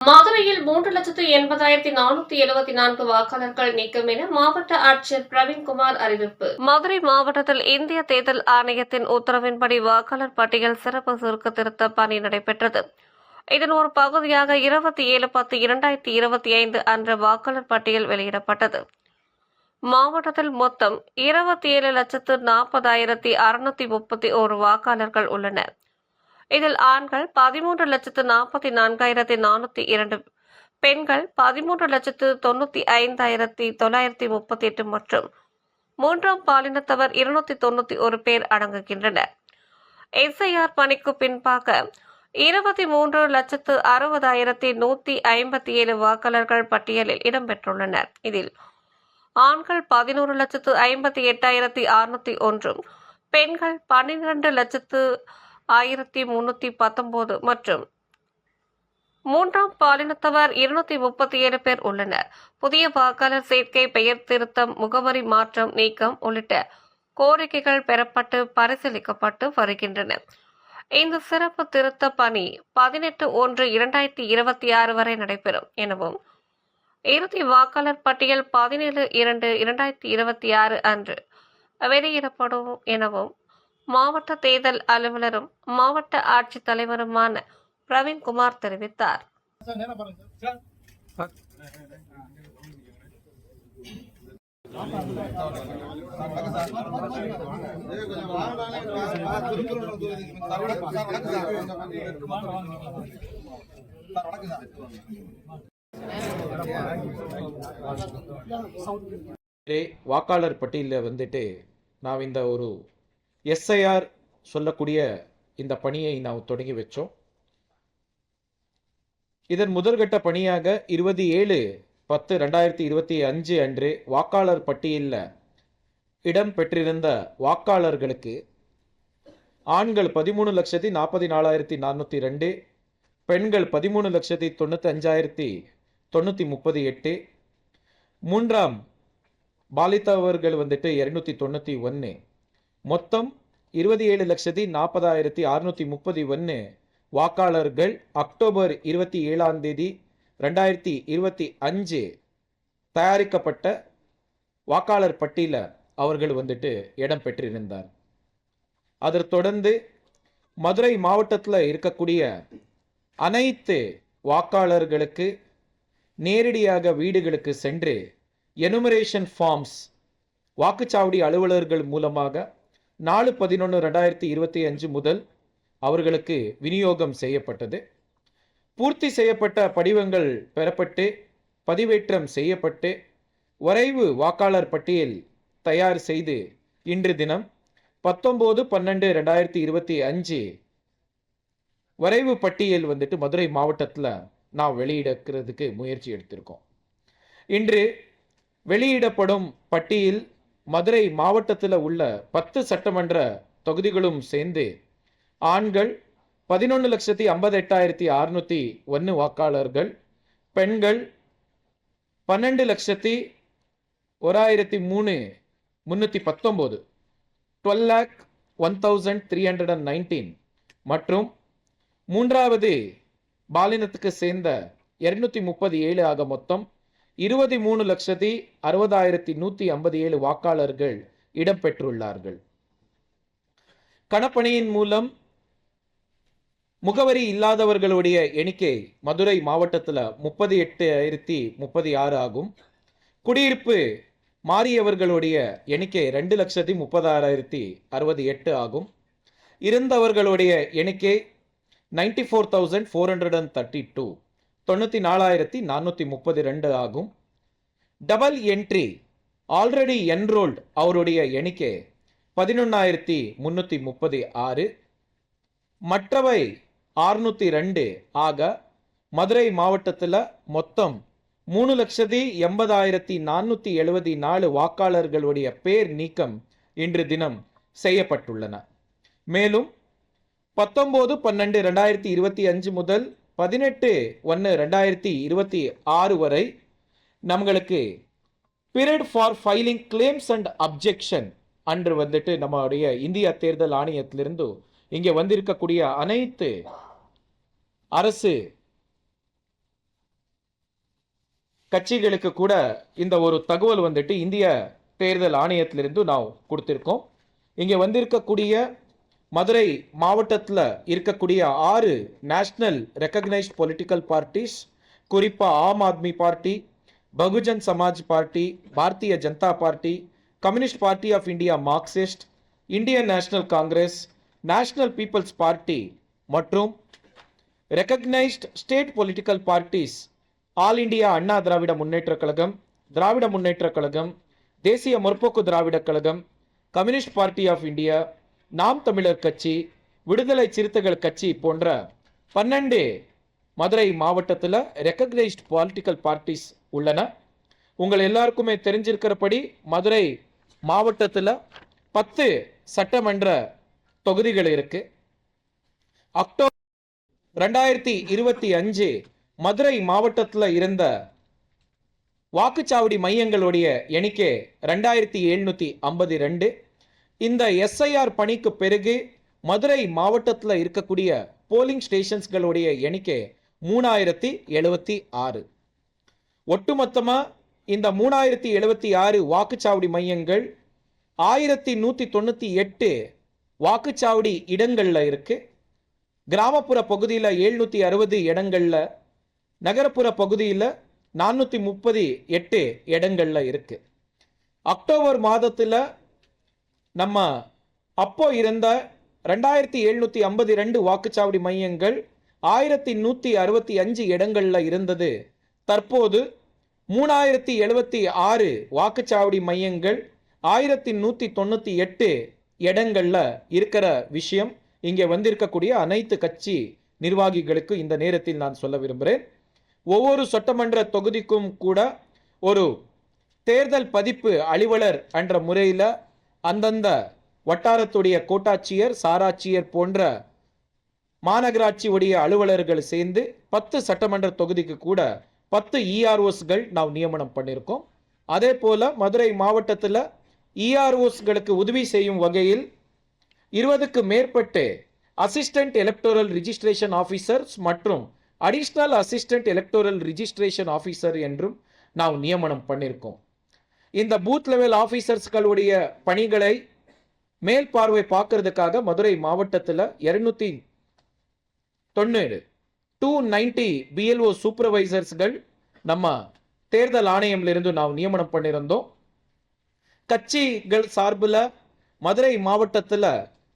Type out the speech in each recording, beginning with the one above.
மதுரையில் 3,80,474 வாக்காளர்கள் நீக்கம் என மாவட்ட ஆட்சியர் பிரவீன்குமார் அறிவிப்பு. மதுரை மாவட்டத்தில் இந்திய தேர்தல் ஆணையத்தின் உத்தரவின்படி வாக்காளர் பட்டியல் சிறப்பு சுருக்க திருத்த பணி நடைபெற்றது. இதன் ஒரு பகுதியாக 27/10/2025 அன்று வாக்காளர் பட்டியல் வெளியிடப்பட்டது. மாவட்டத்தில் மொத்தம் 27,40,631 வாக்காளர்கள் உள்ளனர். இதில் ஆண்கள் 13,44,402, பெண்கள் 13,95,938 மற்றும் மூன்றாம் பாலினத்தவர் 291 பேர் அடங்குகின்றனர். எஸ்ஐஆர் பணிக்கு பின்பாக 23,60,157 வாக்காளர்கள் பட்டியலில் இடம்பெற்றுள்ளனர். இதில் ஆண்கள் 11,58,601, பெண்கள் 12,01,319 மற்றும் மூன்றாம் பாலினத்தவர் 237 பேர் உள்ளனர். புதிய வாக்காளர் சேர்க்கை, பெயர் திருத்தம், முகவரி மாற்றம், நீக்கம் உள்ளிட்ட கோரிக்கைகள் பெறப்பட்டு பரிசீலிக்கப்பட்டு வருகின்றன. இந்த சிறப்பு திருத்த பணி 18/1/2026 வரை நடைபெறும் எனவும் இறுதி வாக்காளர் பட்டியல் 17/2/2026 அன்று வெளியிடப்படும் எனவும் மாவட்ட தேர்தல் அலுவலரும் மாவட்ட ஆட்சித்தலைவருமான பிரவீன்குமார் தெரிவித்தார். வாக்காளர் பட்டியலில் வந்துட்டு நான் இந்த ஒரு எஸ்ஐஆர் சொல்லக்கூடிய இந்த பணியை நாம் தொடங்கி வச்சோம். இதன் முதற்கட்ட பணியாக 27/10/2025 அன்று வாக்காளர் பட்டியலில் இடம் பெற்றிருந்த வாக்காளர்களுக்கு ஆண்கள் 13,40,402, பெண்கள் 13,95,938, மூன்றாம் பாலித்தவர்கள் வந்துட்டு 291, மொத்தம் 27,40,631 வாக்காளர்கள் அக்டோபர் 27 2025 தயாரிக்கப்பட்ட வாக்காளர் பட்டியலில் அவர்கள் வந்துட்டு இடம் பெற்றிருந்தார். அதற்கு தொடர்ந்து மதுரை மாவட்டத்தில் இருக்கக்கூடிய அனைத்து வாக்காளர்களுக்கு நேரடியாக வீடுகளுக்கு சென்று எனுமரேஷன் ஃபார்ம்ஸ் வாக்குச்சாவடி அலுவலர்கள் மூலமாக 4/11/2025 முதல் அவர்களுக்கு விநியோகம் செய்யப்பட்டது. பூர்த்தி செய்யப்பட்ட படிவங்கள் பெறப்பட்டு பதிவேற்றம் செய்யப்பட்டு வரைவு வாக்காளர் பட்டியல் தயார் செய்து இன்று தினம் 19/12/2025 வரைவு பட்டியல் வந்துட்டு மதுரை மாவட்டத்தில் நாம் வெளியிடக்கிறதுக்கு முயற்சி எடுத்திருக்கோம். இன்று வெளியிடப்படும் பட்டியல் மதுரை மாவட்டத்தில் உள்ள 10 சட்டமன்ற தொகுதிகளும் சேர்ந்து ஆண்கள் 11,58,601 வாக்காளர்கள், பெண்கள் 12,01,319 12,01,319 மற்றும் மூன்றாவது பாலினத்துக்கு சேர்ந்த 237 ஆக மொத்தம் 23,60,157 வாக்காளர்கள் இடம்பெற்றுள்ளார்கள். கணப்பணியின் மூலம் முகவரி இல்லாதவர்களுடைய எண்ணிக்கை மதுரை மாவட்டத்தில் 38,036 ஆகும். குடியிருப்பு மாறியவர்களுடைய எண்ணிக்கை 2,30,668 ஆகும். இருந்தவர்களுடைய எண்ணிக்கை 94,432 94,432 ஆகும். டபுள் என்ட்ரி ஆல்ரெடி என்ரோல்டு அவருடைய எண்ணிக்கை 11,336, மற்றவை 602 ஆக மதுரை மாவட்டத்தில் மொத்தம் 3,80,474 வாக்காளர்களுடைய பேர் நீக்கம் இன்று தினம் செய்யப்பட்டுள்ளன. மேலும் 19/12/2025 முதல் 18/1/2026 வரை நம்மளுக்கு period for filing claims and objection அன்று வந்துட்டு நம்மளுடைய இந்திய தேர்தல் ஆணையத்திலிருந்து இங்கே வந்திருக்கக்கூடிய அனைத்து அரசு கட்சிகளுக்கு கூட இந்த ஒரு தகவல் வந்துட்டு இந்திய தேர்தல் ஆணையத்திலிருந்து நான் கொடுத்துருக்கோம். இங்கே வந்திருக்கக்கூடிய மதுரை மாவட்டத்தில் இருக்கக்கூடிய 6 நேஷனல் ரெக்கக்னைஸ்ட் பொலிட்டிக்கல் பார்ட்டிஸ், குறிப்பாக Aam Aadmi party, Bahujan Samaj party, Bharatiya Janata party, communist party of India Marxist, Indian national congress, national people's party மற்றும் recognised state political parties all India Anna Dravida Munnetra Kazhagam, Dravida Munnetra Kazhagam, Desiya Murpokku Dravida Kazhagam, communist party of India, Naam Tamilar கட்சி, விடுதலை சிறுத்தைகள் கட்சி போன்ற 12 மதுரை மாவட்டத்தில் ரெக்கக்னைஸ்ட் பொலிட்டிக்கல் பார்ட்டிஸ் உள்ளன. உங்கள் எல்லாருக்குமே தெரிஞ்சிருக்கிறபடி மதுரை மாவட்டத்தில் 10 சட்டமன்ற தொகுதிகள் இருக்கு. அக்டோபர் 2025 மதுரை மாவட்டத்தில் இருந்த வாக்குச்சாவடி மையங்களுடைய எண்ணிக்கை 2752. இந்த எஸ்ஐஆர் பணிக்கு பிறகு மதுரை மாவட்டத்தில் இருக்கக்கூடிய போலிங் ஸ்டேஷன்ஸ்களுடைய எண்ணிக்கை 3076. ஒட்டுமொத்தமாக இந்த 3076 வாக்குச்சாவடி மையங்கள் 1198 வாக்குச்சாவடி இடங்களில் இருக்கு. கிராமப்புற பகுதியில் 760 இடங்களில், நகரப்புற பகுதியில் 438 இடங்களில் இருக்கு. அக்டோபர் மாதத்தில் நம்ம அப்போ இருந்த 2752 வாக்குச்சாவடி மையங்கள் 1165 இடங்களில் இருந்தது. தற்போது 3076 வாக்குச்சாவடி மையங்கள் 1198 இடங்களில் இருக்கிற விஷயம் இங்கே வந்திருக்கக்கூடிய அனைத்து கட்சி நிர்வாகிகளுக்கு இந்த நேரத்தில் நான் சொல்ல விரும்புகிறேன். ஒவ்வொரு சட்டமன்ற தொகுதிக்கும் கூட ஒரு தேர்தல் பதிப்பு அலுவலர் என்ற முறையில் அந்தந்த வட்டாரத்துடைய கோட்டாட்சியர், சாராட்சியர் போன்ற மாநகராட்சியுடைய அலுவலர்கள் சேர்ந்து 10 சட்டமன்ற தொகுதிக்கு கூட 10 இஆர்ஓஸ்கள் நாம் நியமனம் பண்ணியிருக்கோம். அதே போல மதுரை மாவட்டத்தில் இஆர்ஓஸ்களுக்கு உதவி செய்யும் வகையில் 20க்கு மேற்பட்ட அசிஸ்டன்ட் எலக்டோரல் ரிஜிஸ்ட்ரேஷன் ஆஃபீஸர்ஸ் மற்றும் additional assistant electoral registration officer என்றும் நாம் நியமனம் பண்ணியிருக்கோம். இந்த பூத் லெவல் ஆஃபீஸர்ஸ்களுடைய பணிகளை மேல் பார்வை பார்க்கறதுக்காக மதுரை மாவட்டத்தில் 290 பிஎல்ஓ சூப்பர்வைசர்ஸ்கள் நம்ம தேர்தல் ஆணையம்லிருந்து நாம் நியமனம் பண்ணியிருந்தோம். கட்சிகள் சார்பில் மதுரை மாவட்டத்தில்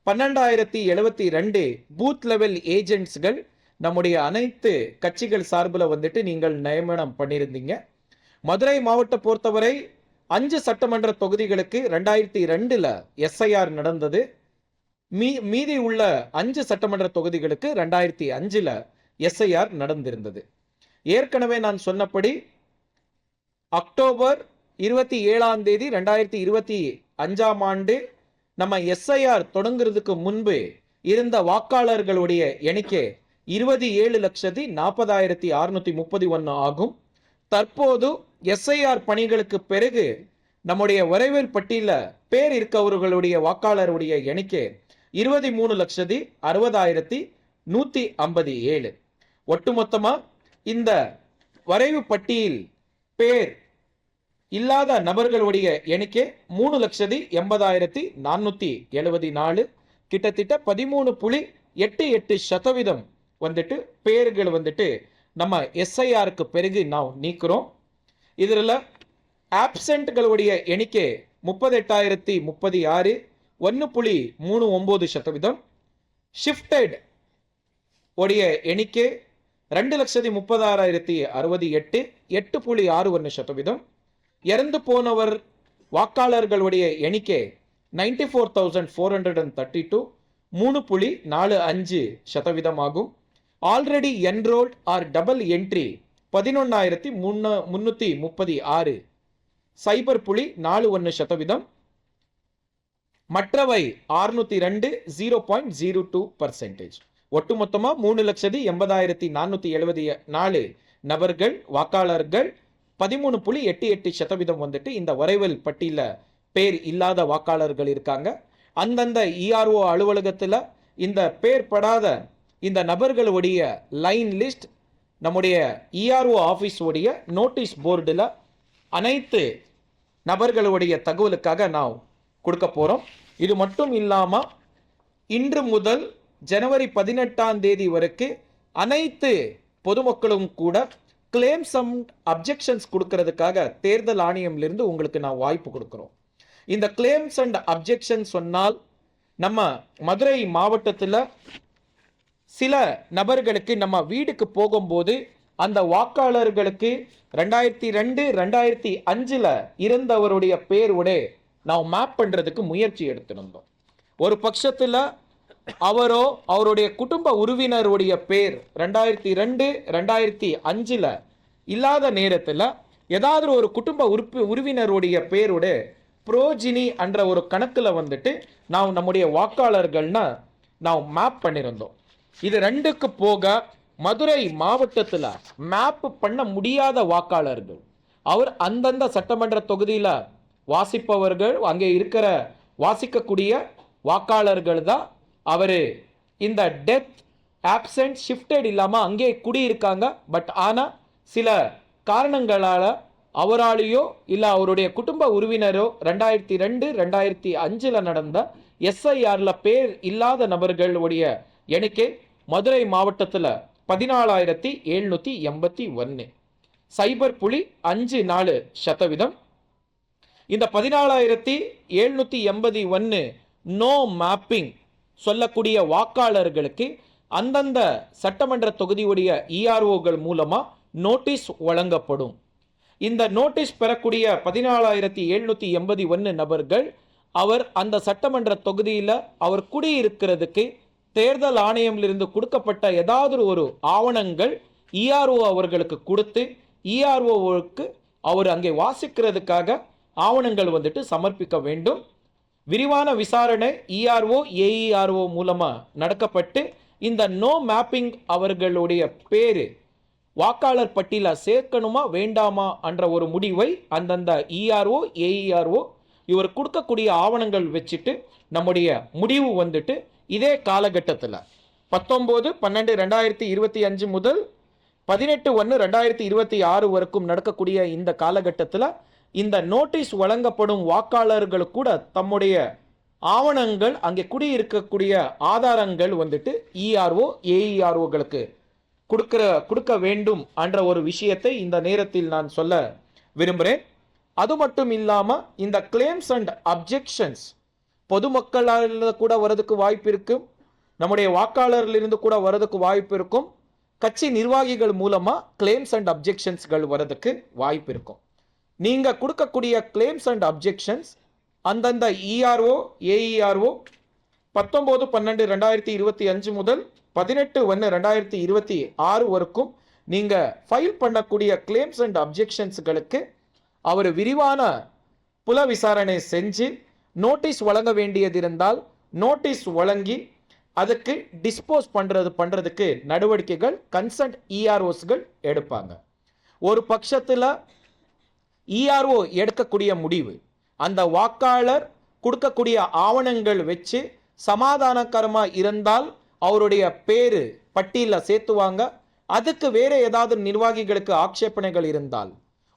12072 பூத் லெவல் ஏஜென்ட்ஸ்கள் நம்முடைய அனைத்து கட்சிகள் சார்பில் வந்துட்டு நீங்கள் நியமனம் பண்ணியிருந்தீங்க. மதுரை மாவட்டம் பொறுத்தவரை 5 சட்டமன்ற தொகுதிகளுக்கு 2002 எஸ்ஐஆர் நடந்தது. மீதி உள்ள 5 சட்டமன்ற தொகுதிகளுக்கு 2005 எஸ்ஐஆர் நடந்திருந்தது. ஏற்கனவே நான் சொன்னபடி அக்டோபர் 27 2025 ஆண்டு நம்ம எஸ்ஐஆர் தொடங்குறதுக்கு முன்பு இருந்த வாக்காளர்களுடைய எண்ணிக்கை 27,40,631 ஆகும். தற்போது எஸ்ஐஆர் பணிகளுக்கு பிறகு நம்முடைய வரைவில் பட்டியலில் பேர் இருக்கவர்களுடைய வாக்காளருடைய எண்ணிக்கை 23,60,157. ஒட்டுமொத்தமாக இந்த வரைவு பட்டியல் பேர் இல்லாத நபர்களுடைய எண்ணிக்கை 3,80,474. கிட்டத்தட்ட 13.88% வந்துட்டு பேர்கள் வந்துட்டு நம்ம எஸ்ஐஆருக்கு பிறகு நாம் நீக்கிறோம். இதில் ஆப்சென்ட்களுடைய எண்ணிக்கை 38,036, 1.39%. ஷிஃப்டட் உடைய எண்ணிக்கை 2,30,068, 8.61%. இறந்து போனவர் வாக்காளர்களுடைய எண்ணிக்கை 94,432, 3.45% ஆகும். Already enrolled or double entry 11,336, 0.41%. மற்றவை 602, 0.02%. ஒட்டுமொத்தமாக 3,80,474 நபர்கள் வாக்காளர்கள் 13.88% வந்துட்டு இந்த வரைவில் பட்டியலில் பேர் இல்லாத வாக்காளர்கள் இருக்காங்க. அந்தந்த இஆர்ஓ அலுவலகத்தில் இந்த பேர் படாத இந்த நபர்களுடைய லைன் லிஸ்ட் நம்முடைய இஆர்ஓ ஆஃபீஸோடைய நோட்டீஸ் போர்டில் அனைத்து நபர்களுடைய தகவலுக்காக நான் கொடுக்க போகிறோம். இது மட்டும் இல்லாமல் இன்று முதல் ஜனவரி 18ஆம் தேதி வரைக்கும் அனைத்து பொதுமக்களும் கூட கிளைம்ஸ் அண்ட் அப்ஜெக்ஷன்ஸ் கொடுக்கறதுக்காக தேர்தல் ஆணையம்லேருந்து உங்களுக்கு நான் வாய்ப்பு கொடுக்குறோம். இந்த கிளைம்ஸ் அண்ட் அப்ஜெக்ஷன் சொன்னால் நம்ம மதுரை மாவட்டத்தில் சில நபர்களுக்கு நம்ம வீடுக்கு போகும்போது அந்த வாக்காளர்களுக்கு 2002 2005 இருந்தவருடைய பேரோட நாம் மேப் பண்ணுறதுக்கு முயற்சி எடுத்திருந்தோம். ஒரு பட்சத்தில் அவரோ அவருடைய குடும்ப உறவினருடைய பேர் 2002 2005 இல்லாத நேரத்தில் ஏதாவது ஒரு குடும்ப உறவினருடைய பேரோட புரோஜினி என்ற ஒரு கணக்கில் வந்துட்டு நாம் நம்முடைய வாக்காளர்கள்னா நாம் மேப் பண்ணியிருந்தோம். இது ரெண்டுக்கு போக மதுரை மாவட்டத்தில் மேப் பண்ண முடியாத வாக்காளர்கள், அவர் அந்தந்த சட்டமன்ற தொகுதியில் வாசிப்பவர்கள், அங்கே இருக்கிற வாசிக்கக்கூடிய வாக்காளர்கள் தான் அவர் இந்த டெத் ஆப்சென்ட் ஷிஃப்டட் இல்லாமல் அங்கே குடியிருக்காங்க. பட் ஆனால் சில காரணங்களால் அவராலேயோ இல்லை அவருடைய குடும்ப உறவினரோ 2002 2005 நடந்த எஸ்ஐஆரில் பேர் இல்லாத நபர்களுடைய எண்ணிக்கை மதுரை மாவட்டத்தில் 14,781, 0.54%. இந்த 14,781 நோ மேப்பிங் சொல்லக்கூடிய வாக்காளர்களுக்கு அந்தந்த சட்டமன்ற தொகுதியுடைய இஆர்ஓக்கள் மூலமாக நோட்டீஸ் வழங்கப்படும். இந்த நோட்டீஸ் பெறக்கூடிய 14,781 நபர்கள் அவர் அந்த சட்டமன்ற தொகுதியில் அவர் குடியிருக்கிறதுக்கு தேர்தல் ஆணையமிலிருந்து கொடுக்கப்பட்ட ஏதாவது ஒரு ஆவணங்கள் இஆர்ஓ அவர்களுக்கு கொடுத்து இஆர்ஓவுக்கு அவர் அங்கே வாசிக்கிறதுக்காக ஆவணங்கள் வந்துட்டு சமர்ப்பிக்க வேண்டும். விரிவான விசாரணை இஆர்ஓ ஏஇஆர்ஓ மூலமாக நடக்கப்பட்டு இந்த நோ மேப்பிங் அவர்களுடைய பேர் வாக்காளர் பட்டியலில் சேர்க்கணுமா வேண்டாமா என்ற ஒரு முடிவை அந்தந்த இஆர்ஓ ஏஇஆர்ஓ இவர் கொடுக்கக்கூடிய ஆவணங்கள் வச்சுட்டு நம்முடைய முடிவு வந்துட்டு இதே காலகட்டத்தில் 19/12/2025 முதல் 18/1/2026 வரைக்கும் நடக்கக்கூடிய இந்த காலகட்டத்தில் இந்த நோட்டீஸ் வழங்கப்படும் வாக்காளர்கள் கூட தம்முடைய ஆவணங்கள் அங்கே குடியிருக்கக்கூடிய ஆதாரங்கள் வந்துட்டு இஆர்ஓ ஏஇஆர்ஓகளுக்கு கொடுக்க வேண்டும் என்ற ஒரு விஷயத்தை இந்த நேரத்தில் நான் சொல்ல விரும்புகிறேன். அது மட்டும் இல்லாமல் இந்த கிளைம்ஸ் அண்ட் அப்ஜெக்ஷன்ஸ் பொதுமக்களால் கூட வரதுக்கு வாய்ப்பு இருக்கும், நம்முடைய வாக்காளர்களிருந்து கூட வரதுக்கு வாய்ப்பு இருக்கும், கட்சி நிர்வாகிகள் மூலமாக கிளைம்ஸ் அண்ட் அப்ஜெக்ஷன்ஸ்கள் வரதுக்கு வாய்ப்பு இருக்கும். நீங்கள் கொடுக்கக்கூடிய கிளைம்ஸ் அண்ட் அப்ஜெக்ஷன்ஸ் அந்தந்த இஆர்ஓ ஏஇஆர்ஓ 19/12/2025 முதல் 18/1/2026 வரைக்கும் நீங்கள் ஃபைல் பண்ணக்கூடிய கிளைம்ஸ் அண்ட் அப்ஜெக்ஷன்ஸ்களுக்கு அவர் விரிவான புல விசாரணை செஞ்சு நோட்டீஸ் வழங்க வேண்டியது இருந்தால் நோட்டீஸ் வழங்கி அதுக்கு டிஸ்போஸ் பண்ணுறதுக்கு நடவடிக்கைகள் கன்சர்ன்ட் இஆர்ஓஸ்கள் எடுப்பாங்க. ஒரு பட்சத்தில் இஆர்ஓ எடுக்கக்கூடிய முடிவு அந்த வாக்காளர் கொடுக்கக்கூடிய ஆவணங்கள் வச்சு சமாதானகரமாக இருந்தால் அவருடைய பேர் பட்டியலில் சேர்த்துவாங்க. அதுக்கு வேறு ஏதாவது நிர்வாகிகளுக்கு ஆட்சேபனைகள் இருந்தால்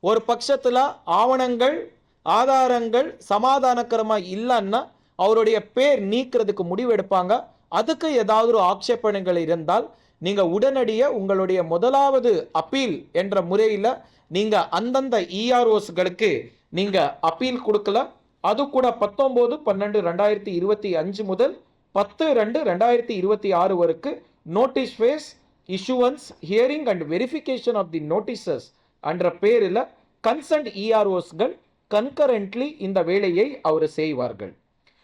ஒரு பட்சத்தில் ஆவணங்கள் ஆதாரங்கள் சமாதானகரமாக இல்லைன்னா அவருடைய பேர் நீக்கிறதுக்கு முடிவெடுப்பாங்க. அதுக்கு ஏதாவது ஒரு ஆட்சேபனைகள் இருந்தால் நீங்கள் உடனடியாக உங்களுடைய முதலாவது அப்பீல் என்ற முறையில் நீங்கள் அந்தந்த இஆர்ஓஸ்களுக்கு நீங்கள் அப்பீல் கொடுக்கல. அது கூட 19/12/2025 முதல் 10/2/2026 வரைக்கும் notice phase issuance hearing and verification of the notices என்ற பேரில் கன்சர்ன்ட் இஆர்ஓஸ்கள் கன்கரண்ட்லி இந்த வேலையை அவர் செய்வார்கள்.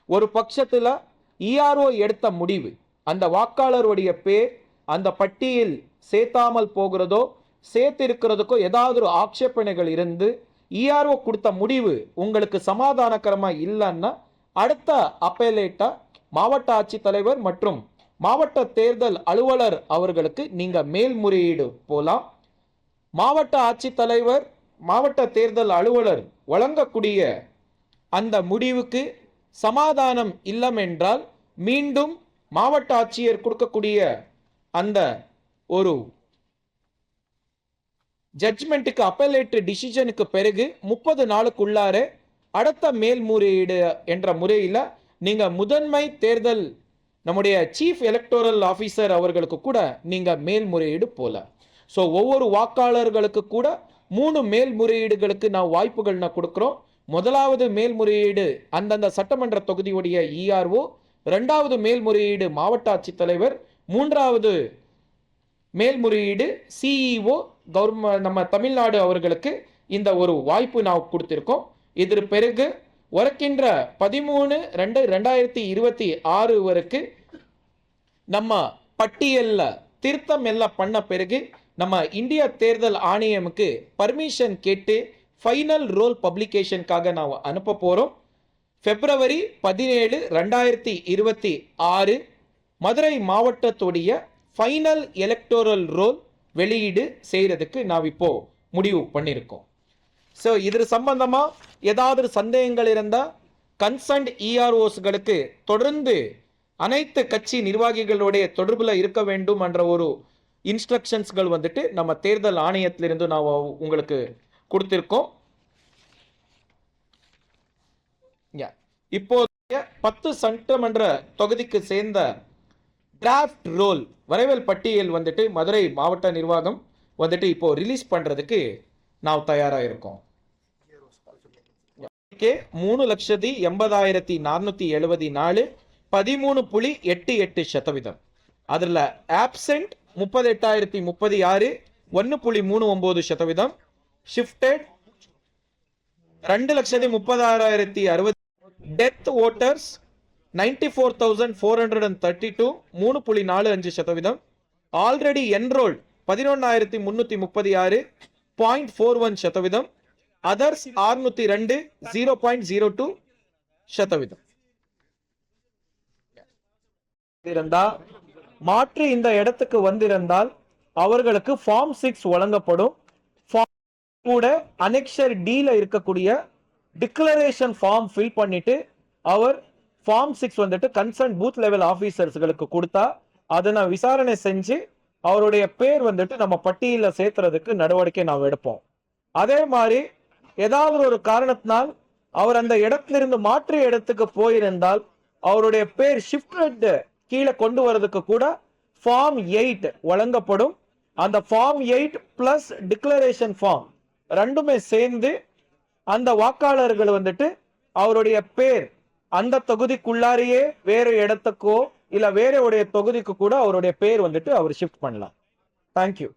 ஒரு பட்சத்தில் இஆர்ஓ எடுத்த முடிவு அந்த வாக்காளருடைய பேர் அந்த பட்டியல் சேர்த்தாமல் போகிறதோ சேர்த்திருக்கிறதுக்கோ ஏதாவது ஒரு ஆட்சேபனைகள் இருந்து இஆர்ஓ கொடுத்த முடிவு உங்களுக்கு சமாதானகரமாக இல்லைன்னா அடுத்த அப்பேலேட்டாக மாவட்ட ஆட்சித்தலைவர் மற்றும் மாவட்ட தேர்தல் அலுவலர் அவர்களுக்கு நீங்கள் மேல்முறையீடு போகலாம். மாவட்ட ஆட்சித்தலைவர் மாவட்ட தேர்தல் அலுவலர் வழங்கக்கூடிய அந்த முடிவுக்கு சமாதானம் இல்லமென்றால் மீண்டும் மாவட்ட ஆட்சியர் கொடுக்கக்கூடிய அந்த ஒரு ஜட்ஜ்மெண்ட்டுக்கு அப்பலேட் டிசிஷனுக்கு பிறகு 30 நாளுக்குள்ளார அடுத்த மேல்முறையீடு என்ற முறையில் நீங்க முதன்மை தேர்தல் நம்முடைய சீஃப் எலக்டோரல் ஆஃபீஸர் அவர்களுக்கு கூட நீங்க மேல்முறையீடு போல. ஸோ ஒவ்வொரு வாக்காளர்களுக்கு கூட 3 மேல்முறையீடுகளுக்கு நான் வாய்ப்புகள் நான் கொடுக்குறோம். முதலாவது மேல்முறையீடு அந்தந்த சட்டமன்ற தொகுதியுடைய இஆர்ஓ, 2வது மேல்முறையீடு மாவட்ட ஆட்சித்தலைவர், 3வது மேல்முறையீடு சிஇஓ கவர்மெண்ட் நம்ம தமிழ்நாடு அவர்களுக்கு இந்த ஒரு வாய்ப்பு நான் கொடுத்திருக்கோம். இதற்கு பிறகு வருகின்ற 13/2/2026 வரைக்கும் நம்ம பட்டியல்ல திருத்தம் எல்லாம் பண்ண பிறகு நம்ம இந்திய தேர்தல் ஆணையமுக்கு பர்மிஷன் கேட்டு ஃபைனல் ரோல் பப்ளிகேஷனுக்காக நான் அனுப்ப போறோம். February 17, 2026 மதுரை மாவட்டத்துடைய ஃபைனல் எலக்டோரல் ரோல் வெளியீடு செய்யறதுக்கு நான் இப்போ முடிவு பண்ணியிருக்கோம். ஸோ இது சம்பந்தமா ஏதாவது சந்தேகங்கள் இருந்தால் கன்சர்ன்ட் இஆர்ஓஸ்களுக்கு தொடர்ந்து அனைத்து கட்சி நிர்வாகிகளுடைய தொடர்பில் இருக்க வேண்டும் என்ற ஒரு இன்ஸ்ட்ரக்ஷன்ஸ்கள் வந்துட்டு நம்ம தேர்தல் ஆணையத்திலிருந்து நான் உங்களுக்கு கொடுத்திருக்கோம். இப்போதைய 10 சட்டமன்ற தொகுதிக்கு சேர்ந்த டிராஃப்ட் ரோல் வரைவல் பட்டியல் வந்துட்டு மதுரை மாவட்ட நிர்வாகம் வந்துட்டு இப்போ ரிலீஸ் பண்றதுக்கு நாம் தயாராக இருக்கோம். 3,80,474 13.88%. அதில் absent 38,036 1.39%. Shifted 2,36,060. Death voters 94,432 3.45%. Already enrolled 11,336 0.41%. Others 602 0.02%. மாற்றி இந்த இடத்துக்கு வந்திருந்தால் அவர்களுக்கு ஃபார்ம் 6 வழங்கப்படும். கூட அனெக்சர் டில இருக்கக்கூடிய டிக்ளரேஷன் ஃபார்ம் ஃபில் பண்ணிட்டு அவர் ஃபார்ம் 6 வந்துட்டு கன்சர்ன் பூத் லெவல் ஆபீசர்ஸ்களுக்கு கொடுத்தா அதை நான் விசாரணை செஞ்சு அவருடைய பேர் வந்துட்டு நம்ம பட்டியல சேர்த்துறதுக்கு நடவடிக்கை நாம் எடுப்போம். அதே மாதிரி ஏதாவது ஒரு காரணத்தினால் அவர் அந்த இடத்திலிருந்து மாற்று இடத்துக்கு போயிருந்தால் அவருடைய பேர் ஷிஃப்ட் கீழே கொண்டு வரதுக்கு கூட ஃபார்ம் 8 வழங்கப்படும். அந்த ஃபார்ம் 8 பிளஸ் டிக்ளரேஷன் ஃபார்ம் ரெண்டுமே சேர்ந்து அந்த வாக்காளர்கள் வந்துட்டு அவருடைய பேர் அந்த தொகுதிக்குள்ளாரையே வேற இடத்துக்கோ இல்ல வேற உடைய தொகுதிக்கு கூட அவருடைய பேர் வந்துட்டு அவர் ஷிஃப்ட் பண்ணலாம். தேங்க்யூ.